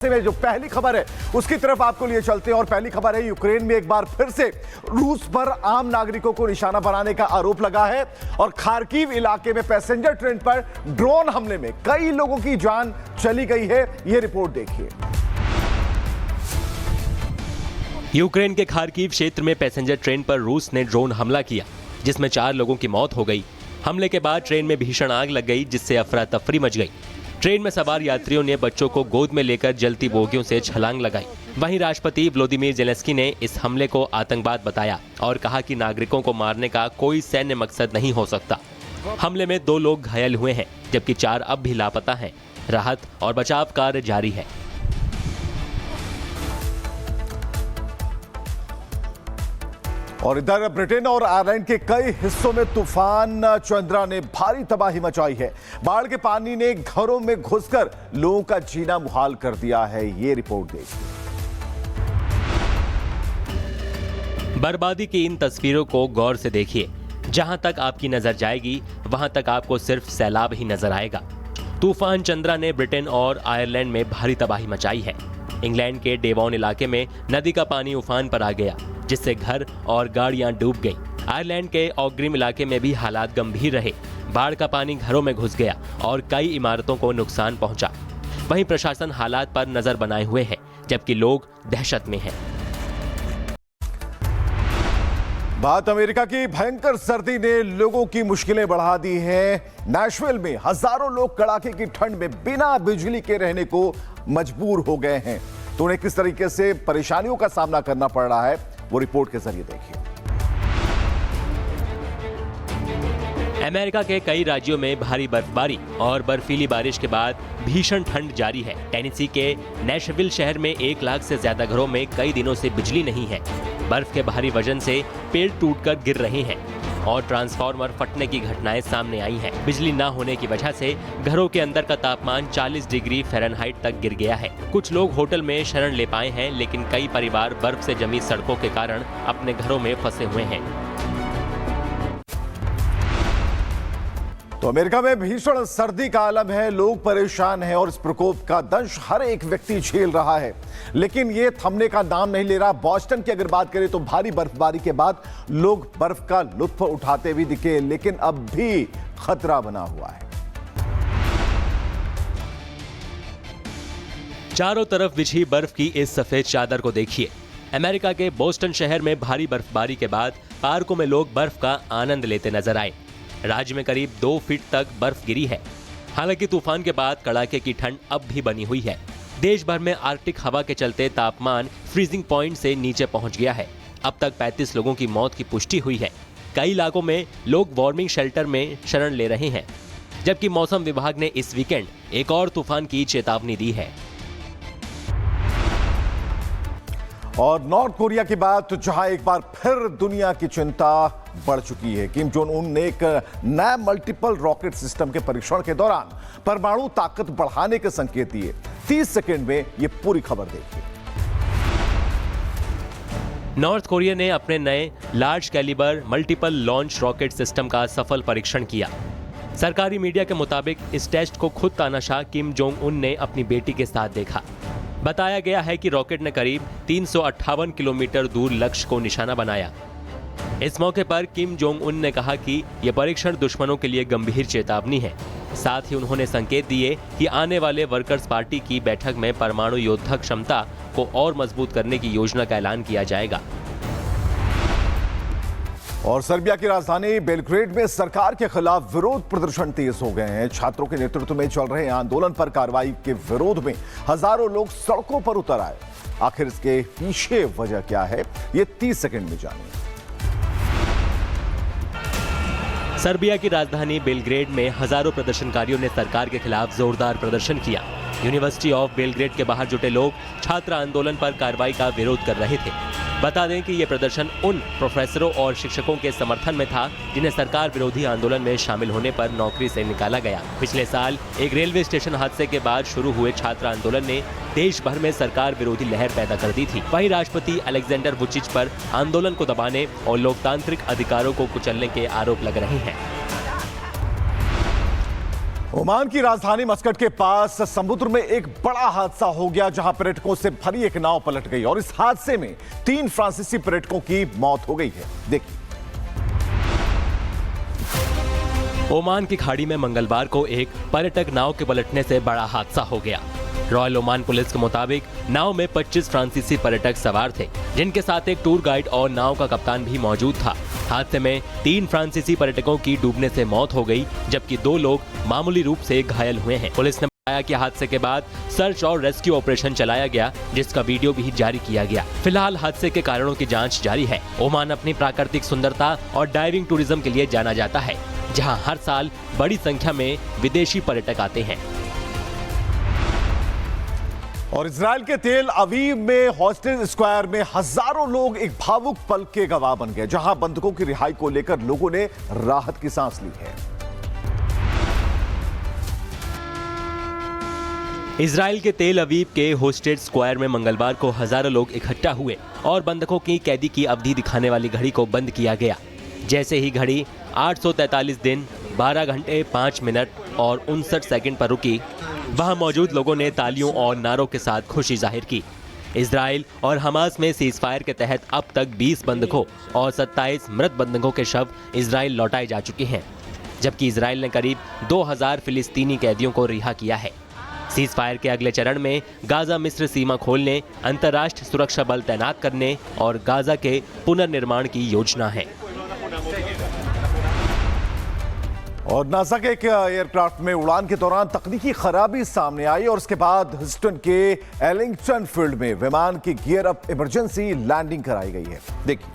में जो पहली खबर है उसकी तरफ आपको लिए चलते हैं और पहली खबर है यूक्रेन में एक बार फिर से रूस पर आम नागरिकों को निशाना बनाने का आरोप लगा है और खार्किव इलाके में पैसेंजर ट्रेन पर ड्रोन हमले में कई लोगों की जान चली गई है। यह रिपोर्ट देखिए। यूक्रेन के खार्किव क्षेत्र में पैसेंजर ट्रेन पर रूस ने ड्रोन हमला किया जिसमें 4 लोगों की मौत हो गई। हमले के बाद ट्रेन में भीषण आग लग गई जिससे अफरा तफरी मच गई। ट्रेन में सवार यात्रियों ने बच्चों को गोद में लेकर जलती बोगियों से छलांग लगाई। वहीं राष्ट्रपति व्लादिमीर ज़ेलेंस्की ने इस हमले को आतंकवाद बताया और कहा कि नागरिकों को मारने का कोई सैन्य मकसद नहीं हो सकता। हमले में 2 लोग घायल हुए हैं जबकि 4 अब भी लापता हैं। राहत और बचाव कार्य जारी है। और इधर ब्रिटेन और आयरलैंड के कई हिस्सों में तूफान चंद्रा ने भारी तबाही मचाई है। बाढ़ के पानी ने घरों में घुसकर लोगों का जीना मुहाल कर दिया है। ये रिपोर्ट देखिए। बर्बादी की इन तस्वीरों को गौर से देखिए। जहां तक आपकी नजर जाएगी वहां तक आपको सिर्फ सैलाब ही नजर आएगा। तूफान चंद्रा ने ब्रिटेन और आयरलैंड में भारी तबाही मचाई है। इंग्लैंड के डेवॉन इलाके में नदी का पानी उफान पर आ गया जिससे घर और गाड़ियां डूब गई। आयरलैंड के ऑग्रिम इलाके में भी हालात गंभीर रहे। बाढ़ का पानी घरों में घुस गया और कई इमारतों को नुकसान पहुंचा। वहीं प्रशासन हालात पर नजर बनाए हुए है जबकि लोग दहशत में हैं। बात अमेरिका की भयंकर सर्दी ने लोगों की मुश्किलें बढ़ा दी हैं। नैशविल में हजारों लोग कड़ाके की ठंड में बिना बिजली के रहने को मजबूर हो गए हैं। तो उन्हें किस तरीके से परेशानियों का सामना करना पड़ रहा है वो रिपोर्ट के जरिए देखिए। अमेरिका के कई राज्यों में भारी बर्फबारी और बर्फीली बारिश के बाद भीषण ठंड जारी है। टेनेसी के नैशविल शहर में 1 लाख से ज्यादा घरों में कई दिनों से बिजली नहीं है। बर्फ के भारी वजन से पेड़ टूटकर गिर रहे हैं और ट्रांसफार्मर फटने की घटनाएं सामने आई हैं। बिजली न होने की वजह से घरों के अंदर का तापमान 40 डिग्री फ़ारेनहाइट तक गिर गया है। कुछ लोग होटल में शरण ले पाए हैं लेकिन कई परिवार बर्फ से जमी सड़कों के कारण अपने घरों में फंसे हुए हैं। तो अमेरिका में भीषण सर्दी का आलम है। लोग परेशान हैं और इस प्रकोप का दंश हर एक व्यक्ति झेल रहा है लेकिन ये थमने का नाम नहीं ले रहा। बॉस्टन की अगर बात करें तो भारी बर्फबारी के बाद लोग बर्फ का लुत्फ उठाते भी दिखे लेकिन अब भी खतरा बना हुआ है। चारों तरफ बिछी बर्फ की इस सफेद चादर को देखिए। अमेरिका के बोस्टन शहर में भारी बर्फबारी के बाद पार्कों में लोग बर्फ का आनंद लेते नजर आए। राज्य में करीब 2 फीट तक बर्फ गिरी है। हालांकि तूफान के बाद कड़ाके की ठंड अब भी बनी हुई है। देश भर में आर्कटिक हवा के चलते तापमान फ्रीजिंग पॉइंट से नीचे पहुंच गया है। अब तक 35 लोगों की मौत की पुष्टि हुई है। कई इलाकों में लोग वार्मिंग शेल्टर में शरण ले रहे हैं जबकि मौसम विभाग ने इस वीकेंड एक और तूफान की चेतावनी दी है। और नॉर्थ कोरिया की बात जहां एक बार फिर दुनिया की चिंता बढ़ चुकी है। किम जोंग उन ने एक नया मल्टीपल रॉकेट सिस्टम के परीक्षण के दौरान परमाणु ताकत बढ़ाने के संकेत दिए। 30 सेकंड में यह पूरी खबर देखिए। नॉर्थ कोरिया ने अपने नए large calibre multiple launch rocket system का सफल परीक्षण किया। सरकारी मीडिया के मुताबिक इस टेस्ट को खुद तानाशाह किम जोंग उन ने अपनी बेटी के साथ देखा। बताया गया है कि रॉकेट ने करीब 358 किलोमीटर दूर लक्ष्य को निशाना बनाया। इस मौके पर किम जोंग उन ने कहा कि यह परीक्षण दुश्मनों के लिए गंभीर चेतावनी है। साथ ही उन्होंने संकेत दिए कि आने वाले वर्कर्स पार्टी की बैठक में परमाणु योद्धा क्षमता को और मजबूत करने की योजना का ऐलान किया जाएगा। और सर्बिया की राजधानी बेलग्रेड में सरकार के खिलाफ विरोध प्रदर्शन तेज हो गए हैं। छात्रों के नेतृत्व में चल रहे आंदोलन पर कार्रवाई के विरोध में हजारों लोग सड़कों पर उतर आए। आखिर इसके पीछे वजह क्या है ये 30 सेकंड में जानिए। सर्बिया की राजधानी बेलग्रेड में हजारों प्रदर्शनकारियों ने सरकार के खिलाफ जोरदार प्रदर्शन किया। यूनिवर्सिटी ऑफ बेलग्रेड के बाहर जुटे लोग छात्र आंदोलन पर कार्रवाई का विरोध कर रहे थे। बता दें कि ये प्रदर्शन उन प्रोफेसरों और शिक्षकों के समर्थन में था जिन्हें सरकार विरोधी आंदोलन में शामिल होने पर नौकरी से निकाला गया। पिछले साल एक रेलवे स्टेशन हादसे के बाद शुरू हुए छात्र आंदोलन ने देश भर में सरकार विरोधी लहर पैदा कर दी थी। वहीं राष्ट्रपति अलेक्जेंडर वुचिच पर आंदोलन को दबाने और लोकतांत्रिक अधिकारों को कुचलने के आरोप लग रहे हैं। ओमान की राजधानी मस्कट के पास समुद्र में एक बड़ा हादसा हो गया, जहां पर्यटकों से भरी एक नाव पलट गई और इस हादसे में 3 फ्रांसीसी पर्यटकों की मौत हो गई है। देखिए। ओमान की खाड़ी में मंगलवार को एक पर्यटक नाव के पलटने से बड़ा हादसा हो गया। रॉयल ओमान पुलिस के मुताबिक नाव में 25 फ्रांसीसी पर्यटक सवार थे, जिनके साथ एक टूर गाइड और नाव का कप्तान भी मौजूद था। हादसे में 3 फ्रांसीसी पर्यटकों की डूबने से मौत हो गई, जबकि 2 लोग मामूली रूप से घायल हुए हैं। पुलिस ने बताया कि हादसे के बाद सर्च और रेस्क्यू ऑपरेशन चलाया गया, जिसका वीडियो भी जारी किया गया। फिलहाल हादसे के कारणों की जांच जारी है। ओमान अपनी प्राकृतिक सुंदरता और डाइविंग टूरिज्म के लिए जाना जाता है, जहां हर साल बड़ी संख्या में विदेशी पर्यटक आते हैं। और इजराइल के तेल अवीव में हॉस्टेज स्क्वायर में हजारों लोग एक भावुक पल के गवाह बन गए, जहां बंधकों की रिहाई को लेकर लोगों ने राहत की सांस ली है। इजराइल के तेल अवीव के हॉस्टेज स्क्वायर में मंगलवार को हजारों लोग इकट्ठा हुए और बंधकों की कैदी की अवधि दिखाने वाली घड़ी को बंद किया गया। जैसे ही घड़ी 843 दिन 12 घंटे 5 मिनट और 59 सेकंड पर रुकी, वहां मौजूद लोगों ने तालियों और नारों के साथ खुशी जाहिर की। इजराइल और हमास में सीजफायर के तहत अब तक 20 बंधकों और 27 मृत बंधकों के शव इजराइल लौटाए जा चुके हैं, जबकि इजराइल ने करीब 2000 फिलिस्तीनी कैदियों को रिहा किया है। सीजफायर के अगले चरण में गाजा मिस्र सीमा खोलने, अंतर्राष्ट्रीय सुरक्षा बल तैनात करने और गाजा के पुनर्निर्माण की योजना है। और नासा के एक एयरक्राफ्ट में उड़ान के दौरान तकनीकी खराबी सामने आई और उसके बाद ह्यूस्टन के एलिंगटन फील्ड में विमान की गियर अप इमरजेंसी लैंडिंग कराई गई है। देखिए।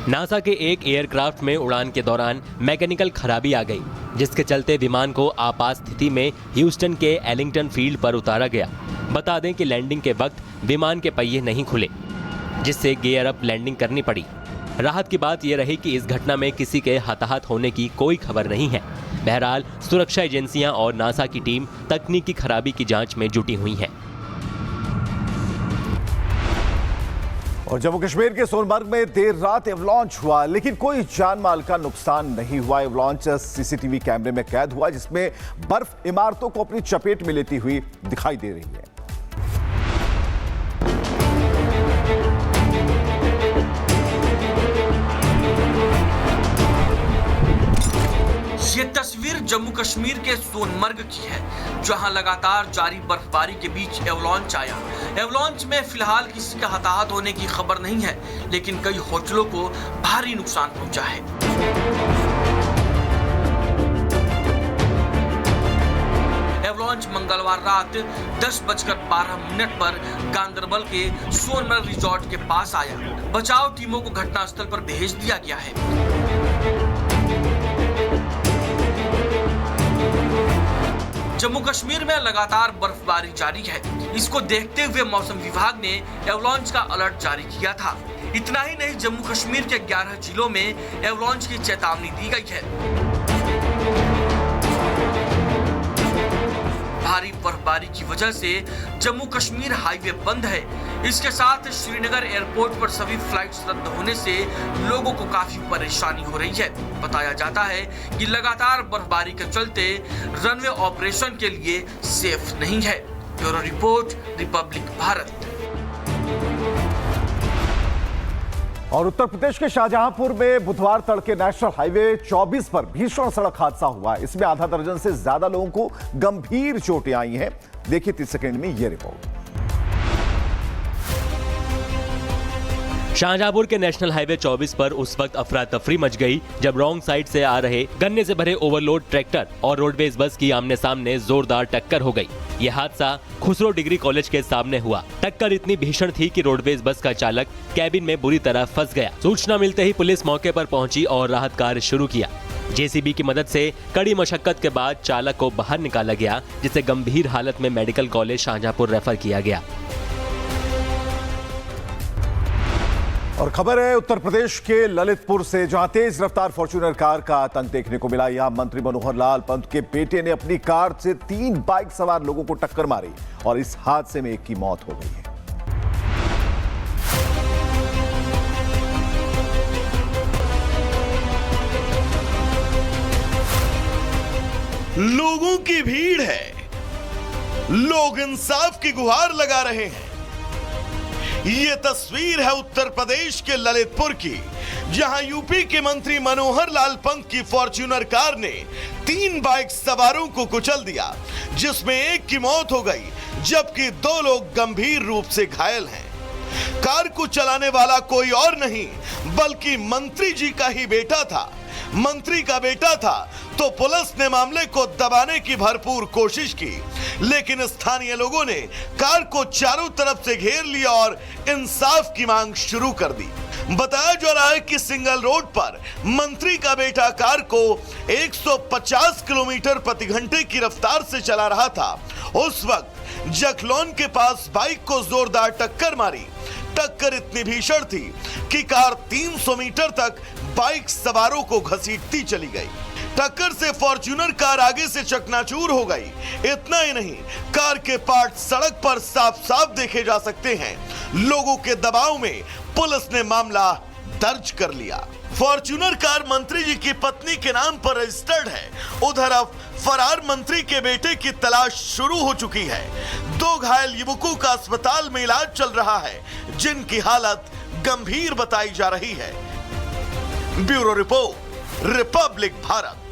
नासा के एक एयरक्राफ्ट में उड़ान के दौरान मैकेनिकल खराबी आ गई, जिसके चलते विमान को आपात स्थिति में ह्यूस्टन के एलिंगटन फील्ड पर उतारा गया। बता दें कि लैंडिंग के वक्त विमान के पहिए नहीं खुले, जिससे गियर अप लैंडिंग करनी पड़ी। राहत की बात यह रही कि इस घटना में किसी के हताहत होने की कोई खबर नहीं है। बहरहाल सुरक्षा एजेंसियां और नासा की टीम तकनीकी खराबी की जांच में जुटी हुई है। और जम्मू कश्मीर के सोनमर्ग में देर रात एवलॉन्च हुआ, लेकिन कोई जान माल का नुकसान नहीं हुआ। एवलॉन्च सीसीटीवी कैमरे में कैद हुआ, जिसमें बर्फ इमारतों को अपनी चपेट में लेती हुई दिखाई दे रही है। ये तस्वीर जम्मू कश्मीर के सोनमर्ग की है, जहां लगातार जारी बर्फबारी के बीच एवलॉन्च आया। एवलॉन्च में फिलहाल किसी का हताहत होने की खबर नहीं है, लेकिन कई होटलों को भारी नुकसान पहुंचा है। एवलॉन्च मंगलवार रात 10:12 पर गांदरबल के सोनमर्ग रिजॉर्ट के पास आया। बचाव टीमों को घटनास्थल पर भेज दिया गया है। जम्मू कश्मीर में लगातार बर्फबारी जारी है। इसको देखते हुए मौसम विभाग ने एवलॉन्च का अलर्ट जारी किया था। इतना ही नहीं, जम्मू कश्मीर के 11 जिलों में एवलॉन्च की चेतावनी दी गई है। भारी बर्फबारी की वजह से जम्मू कश्मीर हाईवे बंद है। इसके साथ श्रीनगर एयरपोर्ट पर सभी फ्लाइट्स रद्द होने से लोगों को काफी परेशानी हो रही है। बताया जाता है कि लगातार बर्फबारी के चलते रनवे ऑपरेशन के लिए सेफ नहीं है। Bureau report, Republic Bharat. और उत्तर प्रदेश के शाहजहांपुर में बुधवार तड़के नेशनल हाईवे 24 पर भीषण सड़क हादसा हुआ। इसमें आधा दर्जन से ज्यादा लोगों को गंभीर चोटें आई हैं। देखिए 30 सेकंड में यह रिपोर्ट। शाहजहांपुर के नेशनल हाईवे 24 पर उस वक्त अफरा तफरी मच गई, जब रॉन्ग साइड से आ रहे गन्ने से भरे ओवरलोड ट्रैक्टर और रोडवेज बस की आमने सामने जोरदार टक्कर हो गई। यह हादसा खुसरो डिग्री कॉलेज के सामने हुआ। टक्कर इतनी भीषण थी कि रोडवेज बस का चालक कैबिन में बुरी तरह फंस गया। सूचना मिलते ही पुलिस मौके पर पहुंची और राहत कार्य शुरू किया। जेसीबी की मदद से कड़ी मशक्कत के बाद चालक को बाहर निकाला गया, जिसे गंभीर हालत में मेडिकल कॉलेज शाहजहांपुर रेफर किया गया। और खबर है उत्तर प्रदेश के ललितपुर से, जहां तेज रफ्तार फॉर्च्यूनर कार का आतंक देखने को मिला। यहां मंत्री मनोहर लाल पंत के बेटे ने अपनी कार से 3 बाइक सवार लोगों को टक्कर मारी और इस हादसे में एक की मौत हो गई है। लोगों की भीड़ है, लोग इंसाफ की गुहार लगा रहे हैं। यह तस्वीर है उत्तर प्रदेश के ललितपुर की, जहां यूपी के मंत्री मनोहर लाल पंत की फॉर्च्यूनर कार ने 3 बाइक सवारों को कुचल दिया, जिसमें एक की मौत हो गई जबकि 2 लोग गंभीर रूप से घायल हैं। कार को चलाने वाला कोई और नहीं बल्कि मंत्री जी का ही बेटा था। मंत्री का बेटा था तो पुलिस ने मामले को दबाने की भरपूर कोशिश की, लेकिन स्थानीय लोगों ने कार को चारों तरफ से घेर लिया और इंसाफ की मांग शुरू कर दी। बताया जा रहा है कि सिंगल रोड पर मंत्री का बेटा कार को 150 किलोमीटर प्रति घंटे की रफ्तार से चला रहा था। उस वक्त जखलौन के पास बाइक को जोरदार टक्कर मारी। टक्कर इतनी भीषण थी कि कार 300 मीटर तक बाइक सवारों को घसीटती चली गई। टक्कर से फॉर्च्यूनर कार आगे से चकनाचूर हो गई। इतना ही नहीं, कार के पार्ट सड़क पर साफ साफ देखे जा सकते हैं। लोगों के दबाव में पुलिस ने मामला दर्ज कर लिया। फॉर्च्यूनर कार मंत्री जी की पत्नी के नाम पर रजिस्टर्ड है। उधर अब फरार मंत्री के बेटे की तलाश शुरू हो चुकी है। 2 घायल युवकों का अस्पताल में इलाज चल रहा है, जिनकी हालत गंभीर बताई जा रही है। Bureau report, Republic Bharat.